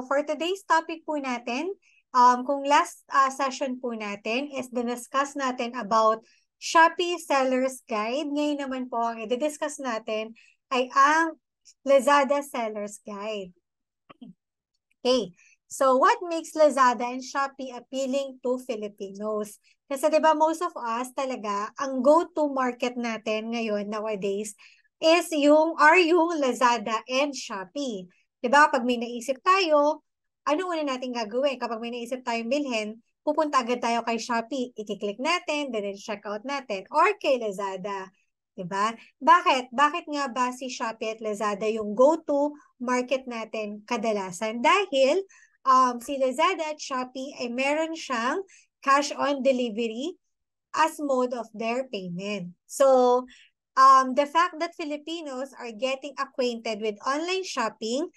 for today's topic po natin, kung last session po natin is discuss natin about Shopee Seller's Guide. Ngayon naman po ang i-discuss natin ay ang Lazada Seller's Guide. Okay. So, what makes Lazada and Shopee appealing to Filipinos? Kasi 'di ba most of us talaga, ang go-to market natin ngayon nowadays is yung Lazada and Shopee. 'Di ba? Pag may naisip tayo, ano una natin gagawin? Kapag may naisip tayong bilhin, pupunta agad tayo kay Shopee, i-click natin, then check out natin, or kay Lazada. 'Di ba? Bakit? Bakit nga ba si Shopee at Lazada yung go-to market natin kadalasan? Dahil si Lazada at Shopee ay meron siyang cash on delivery as mode of their payment. So, the fact that Filipinos are getting acquainted with online shopping,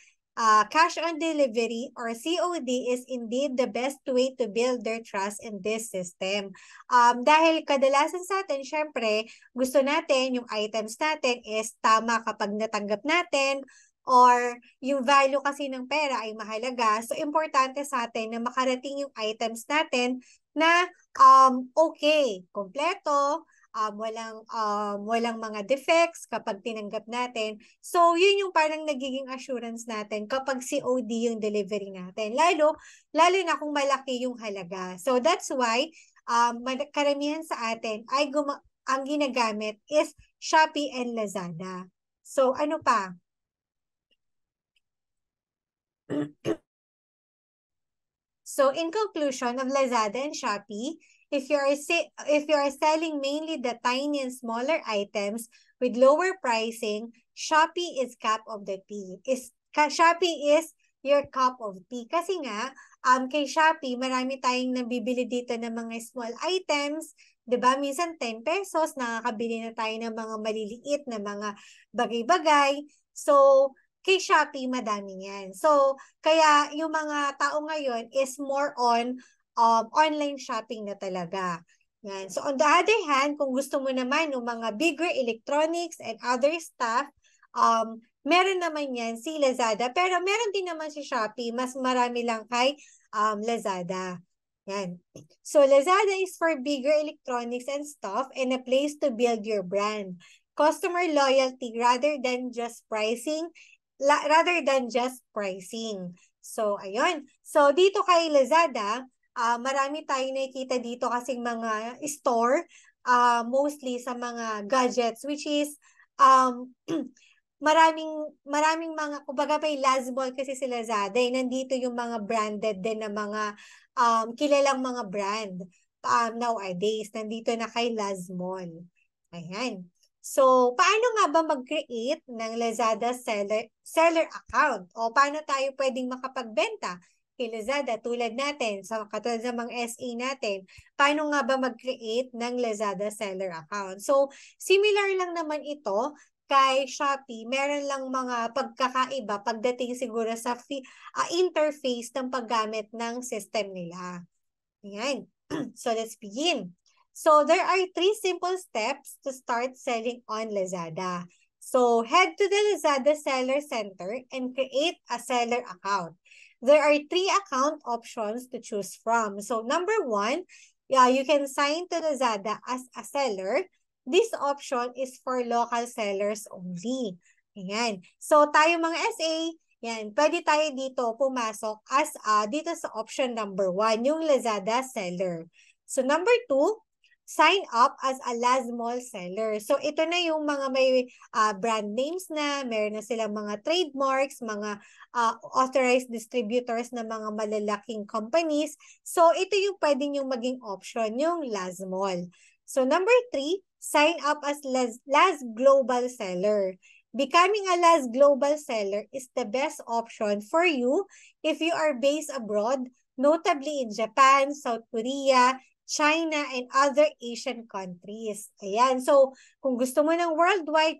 cash on delivery or COD is indeed the best way to build their trust in this system. Dahil kadalasan sa atin, syempre, gusto natin yung items natin is tama kapag natanggap natin, or yung value kasi ng pera ay mahalaga. So, importante sa atin na makarating yung items natin na okay, kompleto, walang mga defects kapag tinanggap natin. So, yun yung parang nagiging assurance natin kapag COD yung delivery natin. Lalo na kung malaki yung halaga. So, that's why karamihan sa atin ay ang ginagamit is Shopee and Lazada. So, ano pa? So, in conclusion of Lazada and Shopee, if you are selling mainly the tiny and smaller items with lower pricing, Shopee is Shopee is your cup of tea. Kasi nga, kay Shopee, marami tayong nabibili dito ng mga small items. 'Di ba? Minsan 10 pesos, nakakabili na tayo ng mga maliliit na mga bagay-bagay. So, kay Shopee, madami yan. So, kaya yung mga tao ngayon is more on online shopping na talaga. Yan. So, on the other hand, kung gusto mo naman ng mga bigger electronics and other stuff, meron naman yan si Lazada. Pero meron din naman si Shopee. Mas marami lang kay Lazada. Yan. So, Lazada is for bigger electronics and stuff and a place to build your brand. Customer loyalty rather than just pricing. So, ayun. So, dito kay Lazada, marami tayong nakikita dito kasing mga store, mostly sa mga gadgets, which is, maraming mga, kumbaga may last mall kasi si Lazada, nandito yung mga branded din na mga kilalang mga brand nowadays. Nandito na kay Last Mall. Ayan. So, paano nga ba mag-create ng Lazada seller account? O paano tayo pwedeng makapagbenta kay Lazada tulad natin, katulad ng mga SA natin? Paano nga ba mag-create ng Lazada seller account? So, similar lang naman ito kay Shopee. Meron lang mga pagkakaiba pagdating siguro sa interface ng paggamit ng system nila. Ayan. So, let's begin. So, there are 3 simple steps to start selling on Lazada. So, head to the Lazada Seller Center and create a seller account. There are 3 account options to choose from. So, number 1, you can sign to Lazada as a seller. This option is for local sellers only. Ayan. So, tayo mga SA, yan, pwede tayo dito pumasok as dito sa option number 1, yung Lazada seller. So, number 2, sign up as a last mall seller. So, ito na yung mga may brand names na, meron na silang mga trademarks, mga authorized distributors na mga malalaking companies. So, ito yung pwedeng yung maging option, yung last mall. So, number 3, sign up as last global seller. Becoming a last global seller is the best option for you if you are based abroad, notably in Japan, South Korea, China, and other Asian countries. Ayan. So, kung gusto mo ng worldwide,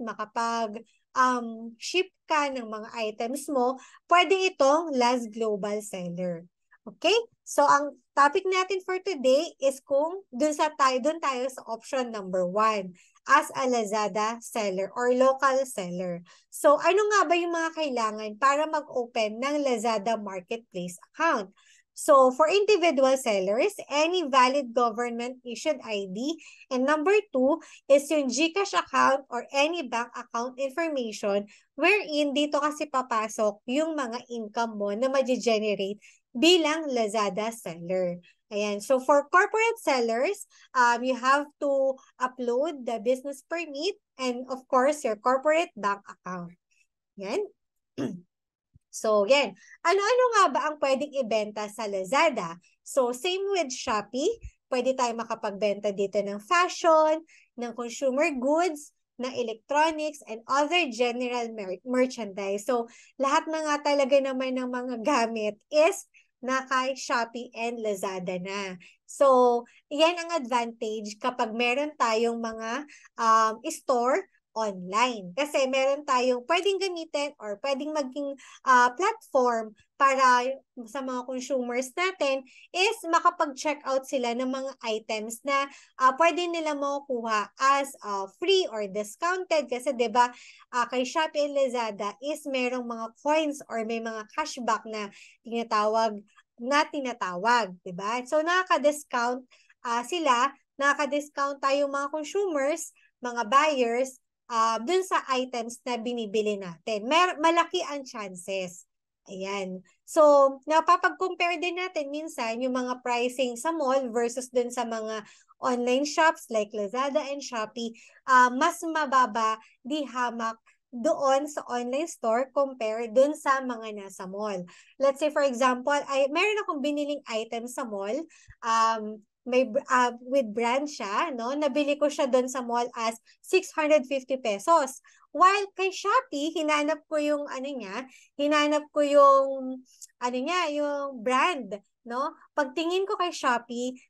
ship ka ng mga items mo, pwede itong last global seller. Okay? So, ang topic natin for today is kung dun tayo sa option number 1. as a Lazada seller or local seller. So, ano nga ba yung mga kailangan para mag-open ng Lazada Marketplace account? So, for individual sellers, any valid government-issued ID. And number 2 is yung GCash account or any bank account information wherein dito kasi papasok yung mga income mo na ma-generate bilang Lazada seller. Ayan. So, for corporate sellers, you have to upload the business permit and, of course, your corporate bank account. Yan. So, yan. Ano-ano nga ba ang pwedeng ibenta sa Lazada? So, same with Shopee. Pwede tayo makapagbenta dito ng fashion, ng consumer goods, ng electronics, and other general merchandise. So, lahat na nga talaga naman ng mga gamit is na kay Shopee and Lazada na. So, yan ang advantage kapag meron tayong mga store online. Kasi meron tayong pwedeng gamitin or pwedeng maging platform para sa mga consumers natin is makapag-check out sila ng mga items na pwede nila makukuha as free or discounted. Kasi 'di ba kay Shopee and Lazada is merong mga coins or may mga cashback na tinatawag, 'di ba? So nakaka-discount sila, nakaka-discount tayong mga consumers, mga buyers dun sa items na binibili natin. Malaki ang chances. Ayan. So, napapag-compare din natin minsan yung mga pricing sa mall versus dun sa mga online shops like Lazada and Shopee. Mas mababa di hamak doon sa online store compare dun sa mga nasa mall. Let's say for example, meron akong biniling item sa mall, with brand siya, no? Nabili ko siya doon sa mall as 650 pesos. While kay Shopee, hinanap ko yung yung brand, no? Pagtingin ko kay Shopee,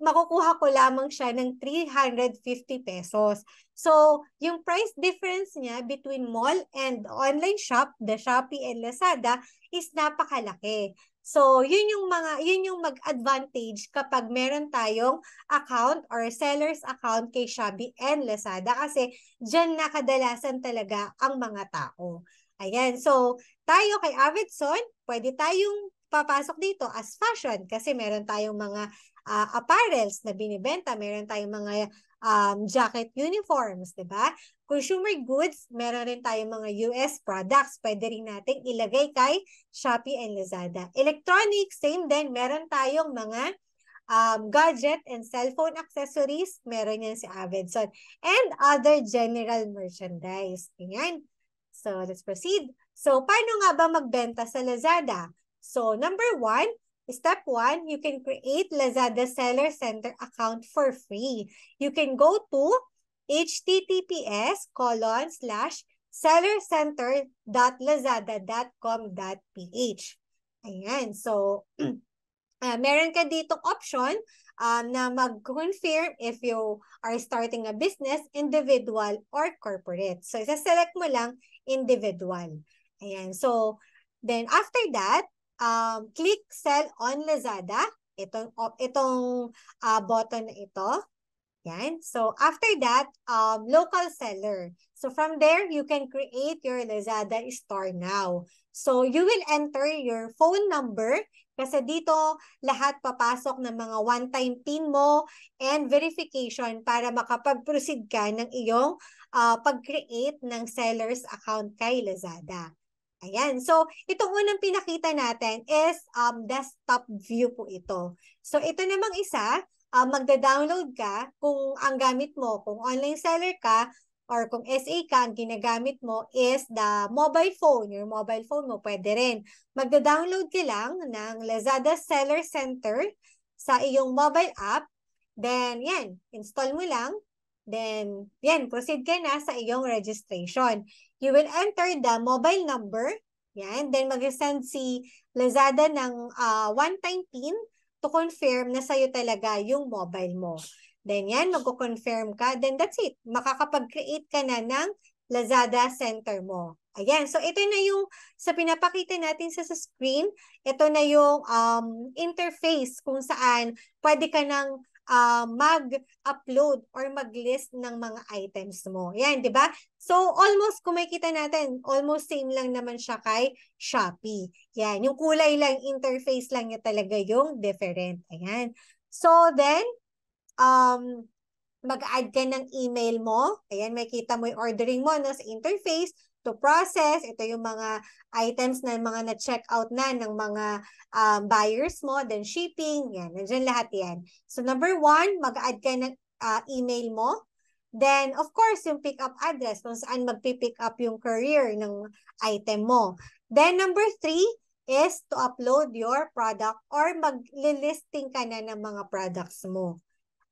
makukuha ko lamang siya ng 350 pesos. So, yung price difference niya between mall and online shop, the Shopee and Lazada, is napakalaki. So, yun yung mag-advantage kapag meron tayong account or seller's account kay Shopee and Lazada kasi dyan na kadalasan talaga ang mga tao. Ayan. So, tayo kay Avidson, pwede tayong papasok dito as fashion kasi meron tayong mga apparels na binibenta, meron tayong mga jacket uniforms, di ba? Consumer goods, meron rin tayong mga US products. Pwede rin natin ilagay kay Shopee and Lazada. Electronics, same din. Meron tayong mga gadget and cellphone accessories. Meron yan si Avidson. And other general merchandise. Ayan. So, let's proceed. So, paano nga ba magbenta sa Lazada? So, Step 1, you can create Lazada Seller Center account for free. You can go to https://sellercenter.lazada.com.ph. Ayan. So, meron ka ditong option na mag-confirm if you are starting a business, individual, or corporate. So, isa-select mo lang individual. Ayan. So, then after that, click Sell on Lazada. Itong button na ito. Yan. So, after that, local seller. So, from there, you can create your Lazada store now. So, you will enter your phone number kasi dito lahat papasok ng mga one-time PIN mo and verification para makapag-proceed ka ng iyong pag-create ng seller's account kay Lazada. Ayan. So, itong unang pinakita natin is desktop view po ito. So, ito namang isa, magda-download ka kung ang gamit mo, kung online seller ka or kung SA ka, ang ginagamit mo is the mobile phone. Your mobile phone mo, pwede rin. Magda-download ka lang ng Lazada Seller Center sa iyong mobile app. Then, yan, install mo lang. Then, yan, proceed ka na sa iyong registration. You will enter the mobile number. Yan. Then, mag-send si Lazada ng one-time PIN to confirm na sa'yo talaga yung mobile mo. Then, yan, mag-confirm ka. Then, that's it. Makakapag-create ka na ng Lazada Center mo. Ayan. So, ito na yung sa pinapakita natin sa screen. Ito na yung interface kung saan pwede ka nang mag-upload or mag-list ng mga items mo. Yan, di ba? So, almost, kung makikita natin, almost same lang naman siya kay Shopee. Yan, yung kulay lang, interface lang niya talaga yung different. Ayan. So, then, mag-add ka ng email mo. Ayan, makikita mo yung ordering mo no, sa interface to process. Ito yung mga items na mga na-check out na ng mga buyers mo, then shipping. Yan, nandiyan lahat yan. So, number 1, mag-add ka ng email mo. Then, of course, yung pick-up address kung saan magpipick up yung courier ng item mo. Then, number 3 is to upload your product or mag-listing ka na ng mga products mo.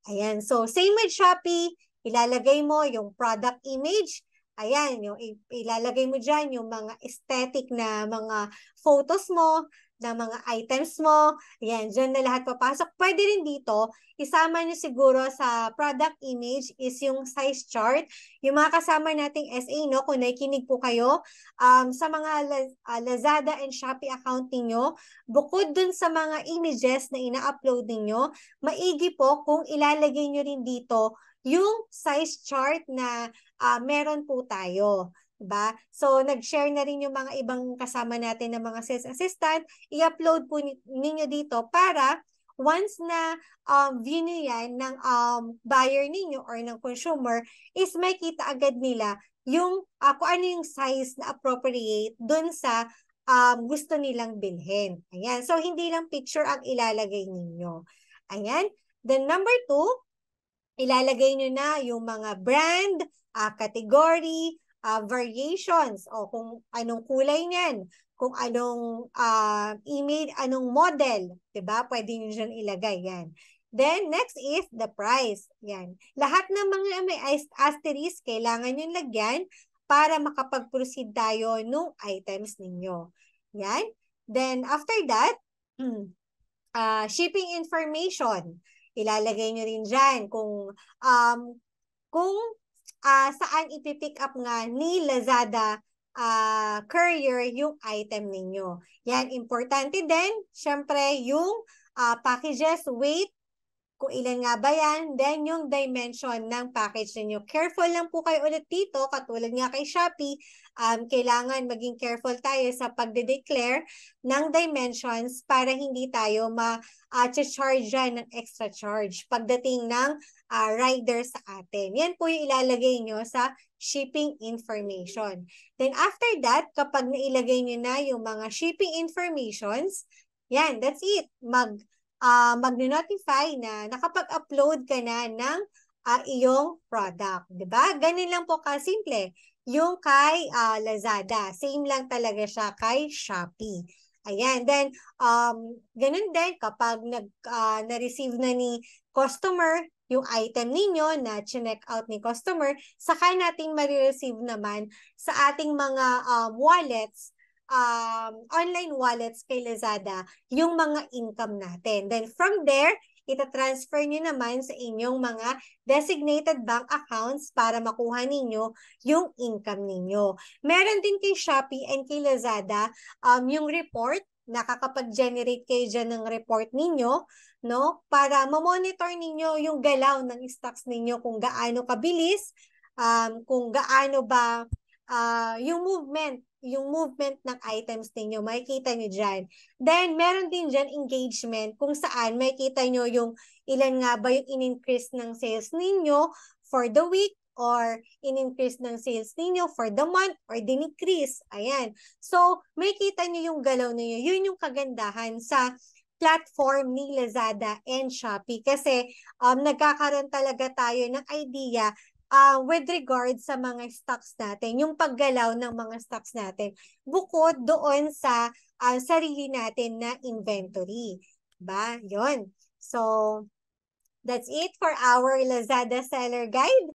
Ayan. So, same with Shopee, ilalagay mo yung product image. Ayan, yung ilalagay mo dyan yung mga aesthetic na mga photos mo, na mga items mo. Ayan, dyan na lahat papasok. Pwede rin dito, isama nyo siguro sa product image is yung size chart. Yung mga kasama nating SA, no, kung nakikinig po kayo, sa mga Lazada and Shopee account ninyo, bukod dun sa mga images na ina-upload ninyo, maigi po kung ilalagay nyo rin dito yung size chart na meron po tayo. Diba? So, nag-share na rin yung mga ibang kasama natin ng mga sales assistant, i-upload po ninyo dito para once na view nyo yan ng buyer ninyo or ng consumer, is makita agad nila yung kung ano yung size na appropriate dun sa gusto nilang bilhin. Ayan. So, hindi lang picture ang ilalagay ninyo. Ayan. Then, number 2, ilalagay nyo na yung mga brand, category, variations, o kung anong kulay niyan, kung anong email, anong model, diba? Pwede nyo dyan ilagay yan. Then, next is the price. Yan. Lahat ng mga may asterisk, kailangan nyo lagyan para makapag-proceed tayo nung items ninyo. Yan. Then, after that, shipping information. Ilalagay nyo rin dyan kung saan ipipick up nga ni Lazada courier yung item ninyo. Yan, importante din, syempre, yung packages, weight, kung ilan nga ba yan, then yung dimension ng package ninyo. Careful lang po kayo ulit dito, katulad nga kay Shopee, kailangan maging careful tayo sa pagde-declare ng dimensions para hindi tayo ma-charge ng extra charge pagdating ng rider sa atin. Yan po yung ilalagay nyo sa shipping information. Then after that, kapag nailagay nyo na yung mga shipping informations, yan, that's it. Mag-notify na nakapag-upload ka na ng iyong product. Diba? Ganun lang po kasimple. Yung kay Lazada, same lang talaga siya kay Shopee. Ayan. Then, ganun din kapag na-receive na ni customer yung item ninyo na chinek out ni customer, saka nating ma-receive naman sa ating mga wallets, online wallets kay Lazada, yung mga income natin. Then from there, ita-transfer nyo naman sa inyong mga designated bank accounts para makuha ninyo yung income ninyo. Meron din kay Shopee and kay Lazada yung report, nakakapag-generate kayo dyan ng report ninyo, no? Para ma-monitor ninyo yung galaw ng stocks ninyo, kung gaano kabilis, kung gaano ba yung movement ng items ninyo, makikita nyo dyan. Then, meron din dyan engagement kung saan makikita nyo yung ilan nga ba yung in-increase ng sales ninyo for the week or in-increase ng sales ninyo for the month or din-increase. Ayan. So, makikita nyo yung galaw ninyo. Yun yung kagandahan sa platform ni Lazada and Shopee kasi nagkakaroon talaga tayo ng idea with regard sa mga stocks natin, yung paggalaw ng mga stocks natin, bukod doon sa sarili natin na inventory. Diba? Yun. So, that's it for our Lazada Seller Guide.